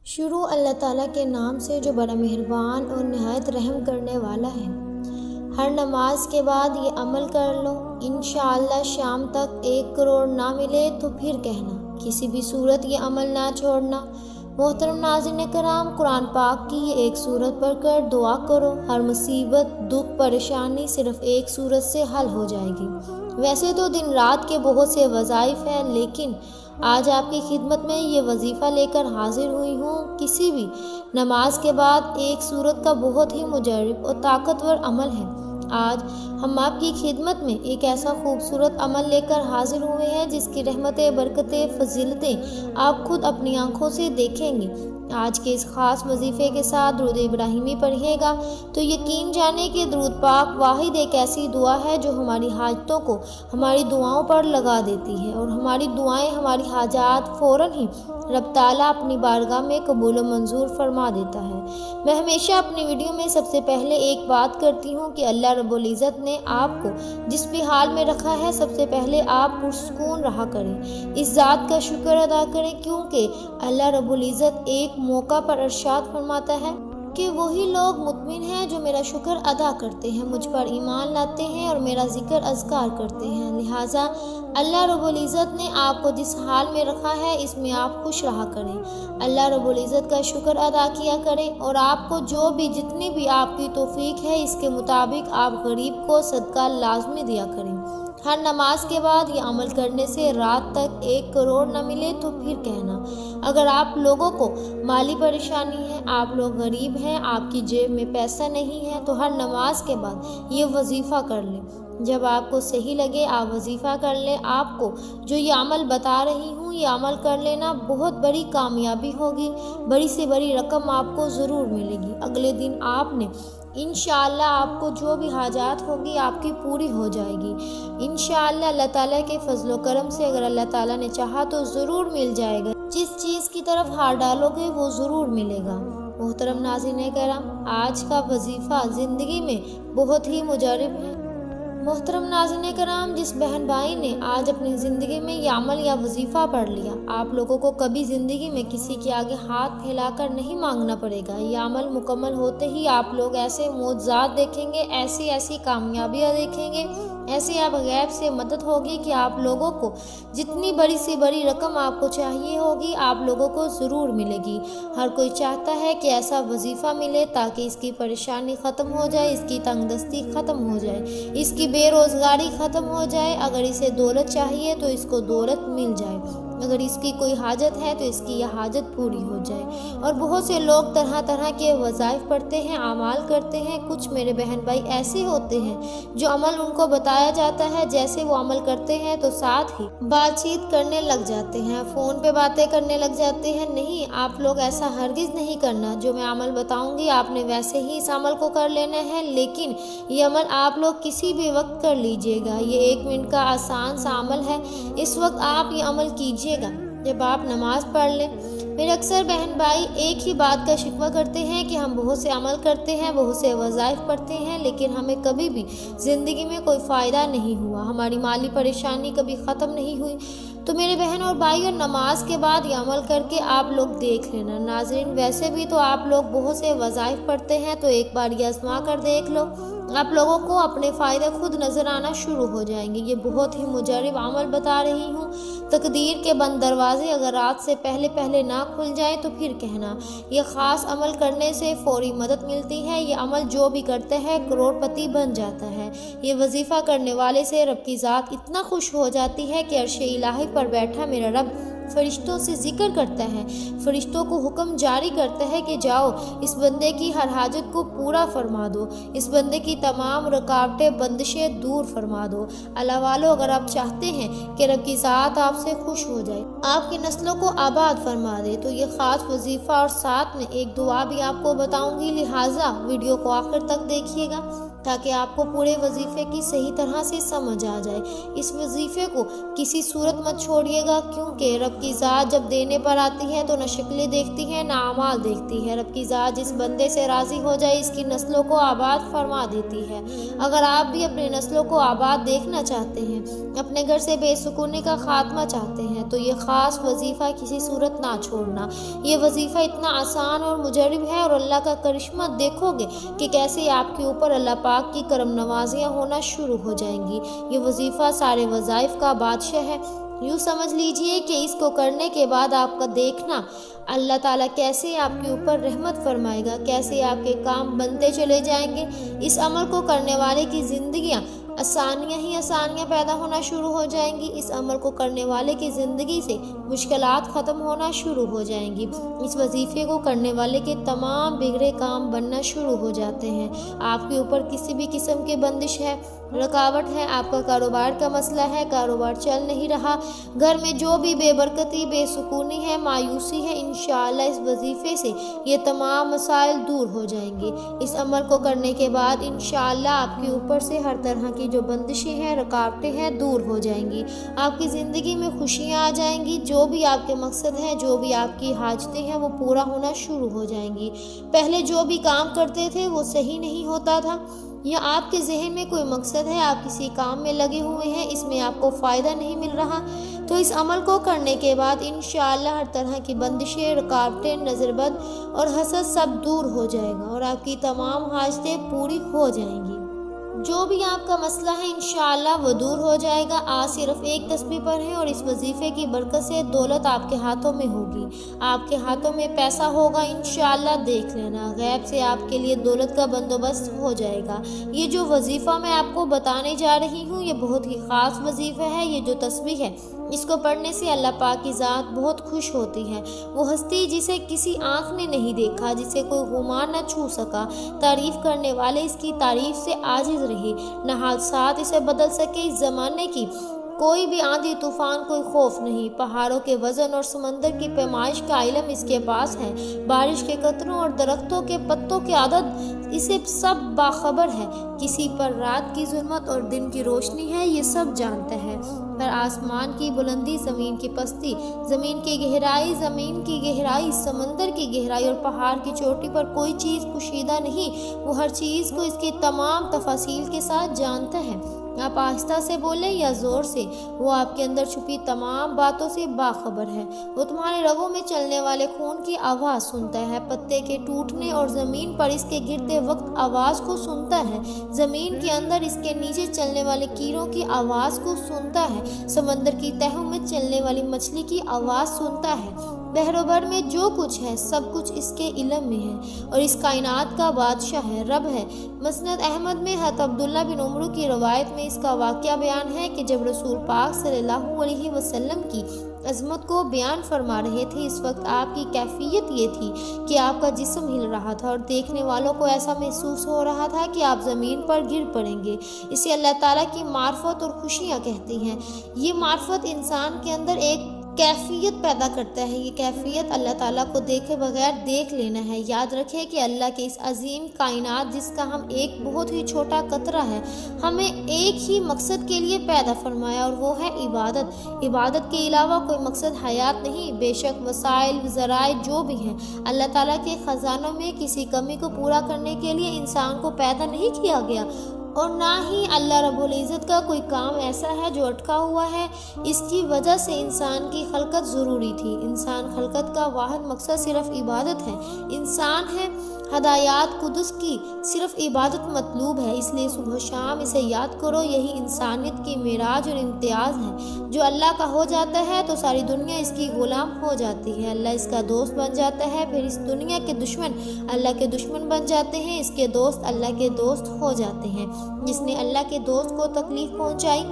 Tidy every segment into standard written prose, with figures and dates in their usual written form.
شروع اللہ تعالیٰ کے نام سے جو بڑا مہربان اور نہایت رحم کرنے والا ہے۔ ہر نماز کے بعد یہ عمل کر لو، انشاءاللہ شام تک 1 کروڑ نہ ملے تو پھر کہنا، کسی بھی صورت یہ عمل نہ چھوڑنا۔ محترم ناظرین کرام، قرآن پاک کی یہ ایک سورت پڑھ کر دعا کرو، ہر مصیبت، دکھ، پریشانی صرف ایک سورت سے حل ہو جائے گی۔ ویسے تو دن رات کے بہت سے وظائف ہیں، لیکن آج آپ کی خدمت میں یہ وظیفہ لے کر حاضر ہوئی ہوں۔ کسی بھی نماز کے بعد ایک سورت کا بہت ہی مجرب اور طاقتور عمل ہے۔ آج ہم آپ کی خدمت میں ایک ایسا خوبصورت عمل لے کر حاضر ہوئے ہیں جس کی رحمتیں، برکتیں، فضیلتیں آپ خود اپنی آنکھوں سے دیکھیں گے۔ آج کے اس خاص وظیفے کے ساتھ درود ابراہیمی پڑھیے گا تو یقین جانے کہ درود پاک واحد ایک ایسی دعا ہے جو ہماری حاجتوں کو ہماری دعاؤں پر لگا دیتی ہے، اور ہماری دعائیں، ہماری حاجات فوراً ہی رب تعالیٰ اپنی بارگاہ میں قبول و منظور فرما دیتا ہے۔ میں ہمیشہ اپنی ویڈیو میں سب سے پہلے ایک بات کرتی ہوں کہ اللہ رب العزت نے آپ کو جس بھی حال میں رکھا ہے، سب سے پہلے آپ پرسکون رہا کریں، اس ذات کا شکر ادا کریں، کیونکہ اللہ رب العزت ایک موقع پر ارشاد فرماتا ہے کہ وہی لوگ مطمئن ہیں جو میرا شکر ادا کرتے ہیں، مجھ پر ایمان لاتے ہیں اور میرا ذکر اذکار کرتے ہیں۔ لہٰذا اللہ رب العزت نے آپ کو جس حال میں رکھا ہے، اس میں آپ خوش رہا کریں، اللہ رب العزت کا شکر ادا کیا کریں، اور آپ کو جتنی بھی آپ کی توفیق ہے، اس کے مطابق آپ غریب کو صدقہ لازمی دیا کریں۔ ہر نماز کے بعد یہ عمل کرنے سے رات تک 1 کروڑ نہ ملے تو پھر کہنا۔ اگر آپ لوگوں کو مالی پریشانی ہے، آپ لوگ غریب ہیں، آپ کی جیب میں پیسہ نہیں ہے، تو ہر نماز کے بعد یہ وظیفہ کر لیں۔ جب آپ کو صحیح لگے آپ وظیفہ کر لیں۔ آپ کو جو یہ عمل بتا رہی ہوں، یہ عمل کر لینا، بہت بڑی کامیابی ہوگی، بڑی سے بڑی رقم آپ کو ضرور ملے گی۔ اگلے دن آپ نے انشاءاللہ آپ کو جو بھی حاجات ہوگی آپ کی پوری ہو جائے گی۔ انشاءاللہ اللہ تعالیٰ کے فضل و کرم سے اگر اللہ تعالیٰ نے چاہا تو ضرور مل جائے گا۔ جس چیز کی طرف ہاتھ ڈالو گے وہ ضرور ملے گا۔ محترم ناظرین کرام، آج کا وظیفہ زندگی میں بہت ہی مجرب ہے۔ محترم ناظرین کرام، جس بہن بھائی نے آج اپنی زندگی میں یہ عمل یا وظیفہ پڑھ لیا، آپ لوگوں کو کبھی زندگی میں کسی کے آگے ہاتھ پھیلا کر نہیں مانگنا پڑے گا۔ یہ عمل مکمل ہوتے ہی آپ لوگ ایسے معجزات دیکھیں گے، ایسی کامیابیاں دیکھیں گے، ایسے آپ غیب سے مدد ہوگی کہ آپ لوگوں کو جتنی بڑی سے بڑی رقم آپ کو چاہیے ہوگی، آپ لوگوں کو ضرور ملے گی۔ ہر کوئی چاہتا ہے کہ ایسا وظیفہ ملے تاکہ اس کی پریشانی ختم ہو جائے، اس کی تنگ دستی ختم ہو جائے، اس کی بے روزگاری ختم ہو جائے۔ اگر اسے دولت چاہیے تو اس کو دولت مل جائے، اگر اس کی کوئی حاجت ہے تو اس کی یہ حاجت پوری ہو جائے۔ اور بہت سے لوگ طرح کے وظائف پڑھتے ہیں، اعمال کرتے ہیں۔ کچھ میرے بہن بھائی ایسے ہوتے ہیں جو عمل ان کو بتایا جاتا ہے، جیسے وہ عمل کرتے ہیں تو ساتھ ہی بات چیت کرنے لگ جاتے ہیں، فون پہ باتیں کرنے لگ جاتے ہیں۔ نہیں، آپ لوگ ایسا ہرگز نہیں کرنا۔ جو میں عمل بتاؤں گی آپ نے ویسے ہی اس عمل کو کر لینا ہے، لیکن یہ عمل آپ لوگ کسی بھی وقت کر لیجئے گا۔ یہ 1 منٹ کا آسان سا عمل ہے، اس وقت آپ یہ عمل کیجئے گا جب آپ نماز پڑھ لیں۔ میرے اکثر بہن بھائی ایک ہی بات کا شکوہ کرتے ہیں کہ ہم بہت سے عمل کرتے ہیں، بہت سے وظائف پڑھتے ہیں، لیکن ہمیں کبھی بھی زندگی میں کوئی فائدہ نہیں ہوا، ہماری مالی پریشانی کبھی ختم نہیں ہوئی۔ تو میرے بہن اور بھائی، اور نماز کے بعد یہ عمل کر کے آپ لوگ دیکھ لینا۔ ناظرین، ویسے بھی تو آپ لوگ بہت سے وظائف پڑھتے ہیں، تو ایک بار یہ آزما کر دیکھ لو، آپ لوگوں کو اپنے فائدے خود نظر آنا شروع ہو جائیں گے۔ یہ بہت ہی مجرب عمل بتا رہی ہوں۔ تقدیر کے بند دروازے اگر رات سے پہلے نہ کھل جائیں تو پھر کہنا۔ یہ خاص عمل کرنے سے فوری مدد ملتی ہے۔ یہ عمل جو بھی کرتے ہیں کروڑ پتی بن جاتا ہے۔ یہ وظیفہ کرنے والے سے رب کی ذات اتنا خوش ہو جاتی ہے کہ عرش الہی پر بیٹھا میرا رب فرشتوں سے ذکر کرتا ہے، فرشتوں کو حکم جاری کرتا ہے کہ جاؤ اس بندے کی ہر حاجت کو پورا فرما دو، اس بندے کی تمام رکاوٹیں، بندشیں دور فرما دو۔ اللہ والو، اگر آپ چاہتے ہیں کہ رب کی ذات آپ سے خوش ہو جائے، آپ کی نسلوں کو آباد فرما دے، تو یہ خاص وظیفہ اور ساتھ میں ایک دعا بھی آپ کو بتاؤں گی، لہٰذا ویڈیو کو آخر تک دیکھیے گا تاکہ آپ کو پورے وظیفے کی صحیح طرح سے سمجھ آ جائے۔ اس وظیفے کو کسی صورت مت چھوڑیے گا، کیونکہ رب کی ذات جب دینے پر آتی ہے تو نہ شکلیں دیکھتی ہے نہ اعمال دیکھتی ہے۔ رب کی ذات جس بندے سے راضی ہو جائے اس کی نسلوں کو آباد فرما دیتی ہے۔ اگر آپ بھی اپنے نسلوں کو آباد دیکھنا چاہتے ہیں، اپنے گھر سے بے سکونی کا خاتمہ چاہتے ہیں، تو یہ خاص وظیفہ کسی صورت نہ چھوڑنا۔ یہ وظیفہ اتنا آسان اور مجرب ہے، اور اللہ کا کرشمہ دیکھو گے کہ کیسے آپ کے اوپر اللہ پاک کی کرم نوازیاں ہونا شروع ہو جائیں گی۔ یہ وظیفہ سارے وظائف کا بادشاہ ہے۔ یوں سمجھ لیجئے کہ اس کو کرنے کے بعد آپ کا دیکھنا اللہ تعالیٰ کیسے آپ کے اوپر رحمت فرمائے گا، کیسے آپ کے کام بنتے چلے جائیں گے۔ اس عمل کو کرنے والے کی زندگیاں آسانیاں ہی آسانیاں پیدا ہونا شروع ہو جائیں گی۔ اس عمل کو کرنے والے کی زندگی سے مشکلات ختم ہونا شروع ہو جائیں گی۔ اس وظیفے کو کرنے والے کے تمام بگڑے کام بننا شروع ہو جاتے ہیں۔ آپ کے اوپر کسی بھی قسم کی بندش ہے، رکاوٹ ہے، آپ کا کاروبار کا مسئلہ ہے، کاروبار چل نہیں رہا، گھر میں جو بھی بے برکتی، بے سکونی ہے، مایوسی ہے، انشاءاللہ اس وظیفے سے یہ تمام مسائل دور ہو جائیں گے۔ اس عمل کو کرنے کے بعد انشاءاللہ آپ کے اوپر سے ہر طرح کی جو بندشیں ہیں، رکاوٹیں ہیں، دور ہو جائیں گی۔ آپ کی زندگی میں خوشیاں آ جائیں گی، جو بھی آپ کے مقصد ہیں، جو بھی آپ کی حاجتیں ہیں، وہ پورا ہونا شروع ہو جائیں گی۔ پہلے جو بھی کام کرتے تھے وہ صحیح نہیں ہوتا تھا، یا آپ کے ذہن میں کوئی مقصد ہے، آپ کسی کام میں لگے ہوئے ہیں، اس میں آپ کو فائدہ نہیں مل رہا، تو اس عمل کو کرنے کے بعد انشاءاللہ ہر طرح کی بندشیں، رکاوٹیں، نظر بد اور حسد سب دور ہو جائے گا، اور آپ کی تمام حاجتیں پوری ہو جائیں گی۔ جو بھی آپ کا مسئلہ ہے انشاءاللہ وہ دور ہو جائے گا۔ آج صرف ایک تسبیح پڑھیں اور اس وظیفے کی برکت سے دولت آپ کے ہاتھوں میں ہوگی، آپ کے ہاتھوں میں پیسہ ہوگا انشاءاللہ۔ دیکھ لینا غیب سے آپ کے لیے دولت کا بندوبست ہو جائے گا۔ یہ جو وظیفہ میں آپ کو بتانے جا رہی ہوں یہ بہت ہی خاص وظیفہ ہے۔ یہ جو تسبیح ہے اس کو پڑھنے سے اللہ پاک کی ذات بہت خوش ہوتی ہے۔ وہ ہستی جسے کسی آنکھ نے نہیں دیکھا، جسے کوئی غمان نہ چھو سکا، تعریف کرنے والے اس کی تعریف سے عاجز رہے، نہ حادثات اسے بدل سکے۔ اس زمانے کی کوئی بھی آندھی طوفان کوئی خوف نہیں، پہاڑوں کے وزن اور سمندر کی پیمائش کا علم اس کے پاس ہے، بارش کے قطروں اور درختوں کے پتوں کے عدد اسے سب باخبر ہے، کسی پر رات کی ظلمت اور دن کی روشنی ہے یہ سب جانتا ہے، پر آسمان کی بلندی، زمین کی پستی، زمین کی گہرائی، زمین کی گہرائی، سمندر کی گہرائی اور پہاڑ کی چوٹی پر کوئی چیز پوشیدہ نہیں، وہ ہر چیز کو اس کی تمام تفاصیل کے ساتھ جانتا ہے۔ آپ آہستہ سے بولیں یا زور سے، وہ آپ کے اندر چھپی تمام باتوں سے باخبر ہے۔ وہ تمہارے رگوں میں چلنے والے خون کی آواز سنتا ہے، پتے کے ٹوٹنے اور زمین پر اس کے گرتے وقت آواز کو سنتا ہے، زمین کے اندر اس کے نیچے چلنے والے کیڑوں کی آواز کو سنتا ہے، سمندر کی تہوں میں چلنے والی مچھلی کی آواز سنتا ہے۔ بحر و بر میں جو کچھ ہے سب کچھ اس کے علم میں ہے، اور اس کائنات کا بادشاہ ہے، رب ہے۔ مسند احمد میں حضرت عبداللہ بن عمرو کی روایت میں اس کا واقعہ بیان ہے کہ جب رسول پاک صلی اللہ علیہ وسلم کی عظمت کو بیان فرما رہے تھے، اس وقت آپ کی کیفیت یہ تھی کہ آپ کا جسم ہل رہا تھا، اور دیکھنے والوں کو ایسا محسوس ہو رہا تھا کہ آپ زمین پر گر پڑیں گے۔ اسے اللہ تعالیٰ کی معرفت اور خوشیاں کہتے ہیں۔ یہ معرفت انسان کے اندر ایک کیفیت پیدا کرتا ہے، یہ کیفیت اللہ تعالیٰ کو دیکھے بغیر دیکھ لینا ہے۔ یاد رکھے کہ اللہ کے اس عظیم کائنات جس کا ہم ایک بہت ہی چھوٹا قطرہ ہے، ہمیں ایک ہی مقصد کے لیے پیدا فرمایا، اور وہ ہے عبادت۔ عبادت کے علاوہ کوئی مقصد حیات نہیں۔ بے شک وسائل، ذرائع جو بھی ہیں، اللہ تعالیٰ کے خزانوں میں کسی کمی کو پورا کرنے کے لیے انسان کو پیدا نہیں کیا گیا، اور نہ ہی اللہ رب العزت کا کوئی کام ایسا ہے جو اٹکا ہوا ہے۔ اس کی وجہ سے انسان کی خلقت ضروری تھی۔ انسان خلقت کا واحد مقصد صرف عبادت ہے۔ انسان ہے، ہدایات قدس کی صرف عبادت مطلوب ہے، اس لیے صبح و شام اسے یاد کرو۔ یہی انسانیت کی معراج اور امتیاز ہے۔ جو اللہ کا ہو جاتا ہے تو ساری دنیا اس کی غلام ہو جاتی ہے، اللہ اس کا دوست بن جاتا ہے، پھر اس دنیا کے دشمن اللہ کے دشمن بن جاتے ہیں، اس کے دوست اللہ کے دوست ہو جاتے ہیں۔ جس نے اللہ کے دوست کو تکلیف پہنچائی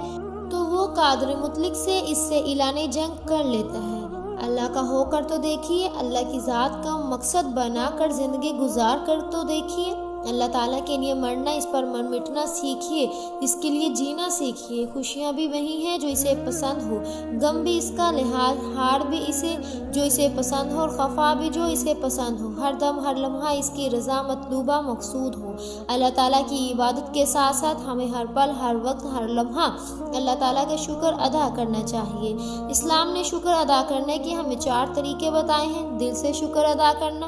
تو وہ قادر مطلق سے اس سے اعلان جنگ کر لیتا ہے۔ اللہ کا ہو کر تو دیکھیے، اللہ کی ذات کا مقصد بنا کر زندگی گزار کر تو دیکھیے۔ اللہ تعالیٰ کے لیے مرنا، اس پر مر مٹنا سیکھیے، اس کے لیے جینا سیکھیے۔ خوشیاں بھی وہی ہیں جو اسے پسند ہو، غم بھی اس کا لحاظ، ہار بھی اسے جو اسے پسند ہو، اور خفا بھی جو اسے پسند ہو۔ ہر دم ہر لمحہ اس کی رضا مطلوبہ مقصود ہو۔ اللہ تعالیٰ کی عبادت کے ساتھ ساتھ ہمیں ہر پل، ہر وقت، ہر لمحہ اللہ تعالیٰ کا شکر ادا کرنا چاہیے۔ اسلام نے شکر ادا کرنے کے ہمیں 4 طریقے بتائے ہیں: دل سے شکر ادا کرنا،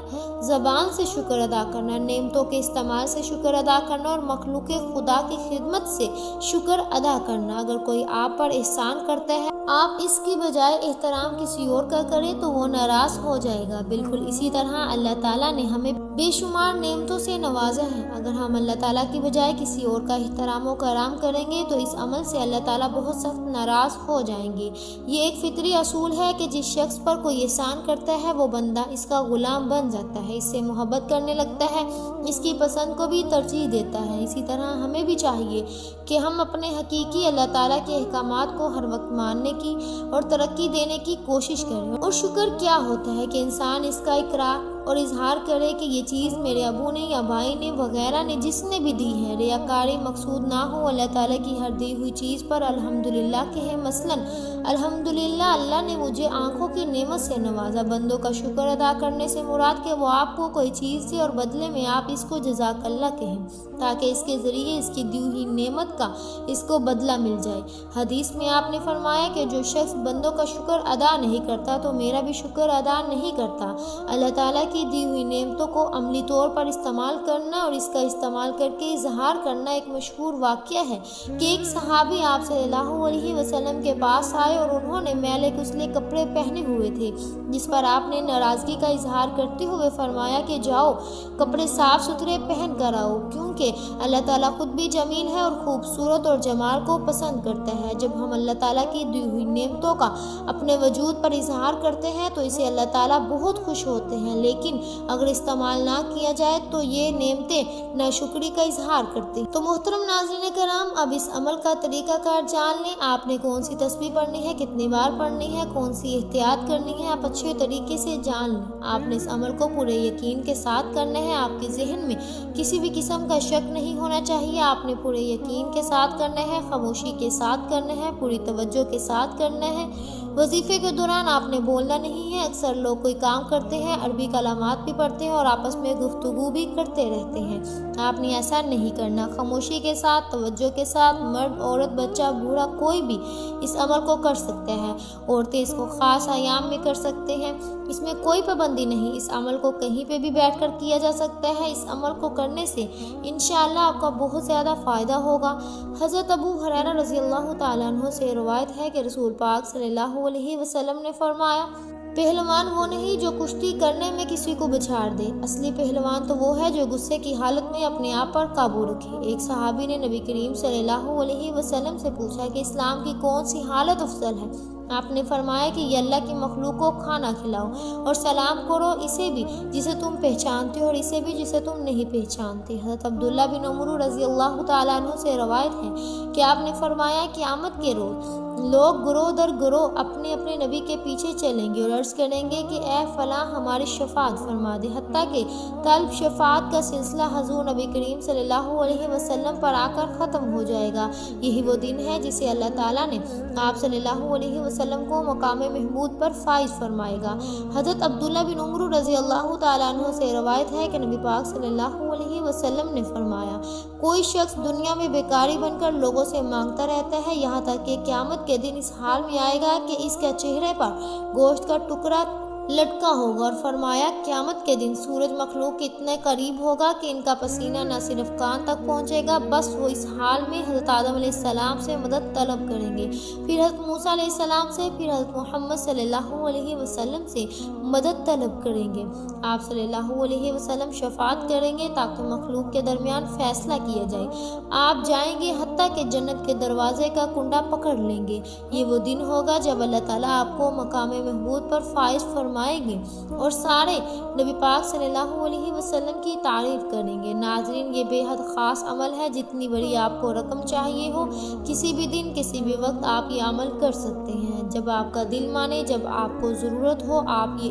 زبان سے شکر ادا کرنا، نعمتوں کے استعمال سے شکر ادا کرنا، اور مخلوق خدا کی خدمت سے شکر ادا کرنا۔ اگر کوئی آپ پر احسان کرتا ہے، آپ اس کی بجائے احترام کسی اور کا کریں تو وہ ناراض ہو جائے گا۔ بالکل اسی طرح اللہ تعالیٰ نے ہمیں بے شمار نعمتوں سے نوازا ہے۔ اگر ہم اللہ تعالیٰ کی بجائے کسی اور کا احترام و کرام کریں گے تو اس عمل سے اللہ تعالیٰ بہت سخت ناراض ہو جائیں گے۔ یہ ایک فطری اصول ہے کہ جس شخص پر کوئی احسان کرتا ہے وہ بندہ اس کا غلام بن جاتا ہے، اس سے محبت کرنے لگتا ہے، اس کی پسند کو بھی ترجیح دیتا ہے۔ اسی طرح ہمیں بھی چاہیے کہ ہم اپنے حقیقی اللہ تعالیٰ کے احکامات کو ہر وقت ماننے کی اور ترقی دینے کی کوشش کریں۔ اور شکر کیا ہوتا ہے کہ انسان اس کا اقرار اور اظہار کرے کہ یہ چیز میرے ابو نے یا بھائی نے وغیرہ نے جس نے بھی دی ہے، ریاکاری مقصود نہ ہو، اللہ تعالیٰ کی ہر دی ہوئی چیز پر الحمدللہ کہے۔ مثلاً الحمدللہ اللہ نے مجھے آنکھوں کی نعمت سے نوازا۔ بندوں کا شکر ادا کرنے سے مراد کہ وہ آپ کو کوئی چیز دے اور بدلے میں آپ اس کو جزاک اللہ کہیں، تاکہ اس کے ذریعے اس کی دی ہوئی نعمت کا اس کو بدلہ مل جائے۔ حدیث میں آپ نے فرمایا کہ جو شخص بندوں کا شکر ادا نہیں کرتا تو میرا بھی شکر ادا نہیں کرتا۔ اللہ تعالیٰ کی دی ہوئی نعمتوں کو عملی طور پر استعمال کرنا اور اس کا استعمال کر کے اظہار کرنا ایک مشہور واقعہ ہے کہ ایک صحابی آپ صلی اللہ علیہ وسلم کے پاس آئے اور انہوں نے میلے کسلے کپڑے پہنے ہوئے تھے، جس پر آپ نے ناراضگی کا اظہار کرتے ہوئے فرمایا کہ جاؤ کپڑے صاف ستھرے پہن کر آؤ، کیونکہ اللہ تعالیٰ خود بھی جمیل ہے اور خوبصورت اور جمال کو پسند کرتا ہے۔ جب ہم اللہ تعالیٰ کی دی ہوئی نعمتوں کا اپنے وجود پر اظہار کرتے ہیں تو اسے اللہ تعالیٰ بہت خوش ہوتے ہیں، لیکن اگر استعمال نہ کیا جائے تو یہ نعمتیں ناشکری کا اظہار کرتی ہیں۔ تو محترم ناظرین کرام، اب اس عمل کا طریقہ کار جان لیں۔ آپ نے کون سی تسبیح پڑھنی ہے، کتنی بار پڑھنی ہے، کون سی احتیاط کرنی ہے، آپ اچھے طریقے سے جان لیں۔ آپ نے اس عمل کو پورے یقین کے ساتھ کرنا ہے۔ آپ کے ذہن میں کسی بھی قسم کا شک نہیں ہونا چاہیے۔ آپ نے پورے یقین کے ساتھ کرنا ہے، خاموشی کے ساتھ کرنا ہے، پوری توجہ کے ساتھ کرنا ہے۔ وظیفے کے دوران آپ نے بولنا نہیں ہے۔ اکثر لوگ کوئی کام کرتے ہیں، عربی کلمات بھی پڑھتے ہیں اور آپس میں گفتگو بھی کرتے رہتے ہیں۔ آپ نے ایسا نہیں کرنا۔ خاموشی کے ساتھ، توجہ کے ساتھ، مرد، عورت، بچہ، بوڑھا، کوئی بھی اس عمل کو کر سکتا ہے۔ عورتیں اس کو خاص ایام میں کر سکتے ہیں، اس میں کوئی پابندی نہیں۔ اس عمل کو کہیں پہ بھی بیٹھ کر کیا جا سکتا ہے۔ اس عمل کو کرنے سے انشاءاللہ آپ کا بہت زیادہ فائدہ ہوگا۔ حضرت ابو ہریرہ رضی اللہ تعالیٰ عنہ سے روایت ہے کہ رسول پاک صلی اللہ علیہ وسلم نے فرمایا، پہلوان وہ نہیں جو کشتی کرنے میں کسی کو بچھاڑ دے، اصلی پہلوان تو وہ ہے جو غصے کی حالت میں اپنے آپ پر قابو رکھے۔ ایک صحابی نے نبی کریم صلی اللہ علیہ وسلم سے پوچھا کہ اسلام کی کون سی حالت افضل ہے؟ آپ نے فرمایا کہ یہ اللہ کی مخلوق کو کھانا کھلاؤ اور سلام کرو، اسے بھی جسے تم پہچانتے ہو اور اسے بھی جسے تم نہیں پہچانتے۔ حضرت عبداللہ بن عمر رضی اللہ تعالیٰ عنہ سے روایت ہے کہ آپ نے فرمایا کہ قیامت کے روز لوگ گروہ در گروہ اپنے اپنے نبی کے پیچھے چلیں گے اور عرض کریں گے کہ اے فلاں ہماری شفاعت فرما دے، حتیٰ کہ طلب شفاعت کا سلسلہ حضور نبی کریم صلی اللہ علیہ وسلم پر آ کر ختم ہو جائے گا۔ یہی وہ دن ہے جسے اللہ تعالیٰ نے آپ صلی اللہ علیہ وسلم کو مقام محمود پر فائز فرمائے گا۔ حضرت عبداللہ بن عمر رضی اللہ تعالیٰ عنہ سے روایت ہے کہ نبی پاک صلی اللہ علیہ وسلم نے فرمایا، کوئی شخص دنیا میں بیکاری بن کر لوگوں سے مانگتا رہتا ہے یہاں تک کہ قیامت کے دن اس حال میں آئے گا کہ اس کے چہرے پر گوشت کا ٹکڑا لٹکا ہوگا، اور فرمایا قیامت کے دن سورج مخلوق کے اتنے قریب ہوگا کہ ان کا پسینہ نہ صرف کان تک پہنچے گا، بس وہ اس حال میں حضرت آدم علیہ السلام سے مدد طلب کریں گے، پھر حضرت موسیٰ علیہ السلام سے، پھر حضرت محمد صلی اللہ علیہ وسلم سے مدد طلب کریں گے۔ آپ صلی اللہ علیہ وسلم شفاعت کریں گے تاکہ مخلوق کے درمیان فیصلہ کیا جائے۔ آپ جائیں گے حتیٰ کہ جنت کے دروازے کا کنڈا پکڑ لیں گے۔ یہ وہ دن ہوگا جب اللہ تعالیٰ آپ کو مقام محمود پر فائز فرمائیں گے اور سارے نبی پاک صلی اللہ علیہ وسلم کی تعریف کریں گے۔ ناظرین، یہ بے حد خاص عمل ہے۔ جتنی بڑی آپ کو رقم چاہیے ہو، کسی بھی دن کسی بھی وقت آپ یہ عمل کر سکتے ہیں۔ جب آپ کا دل مانے، جب آپ کو ضرورت ہو، آپ یہ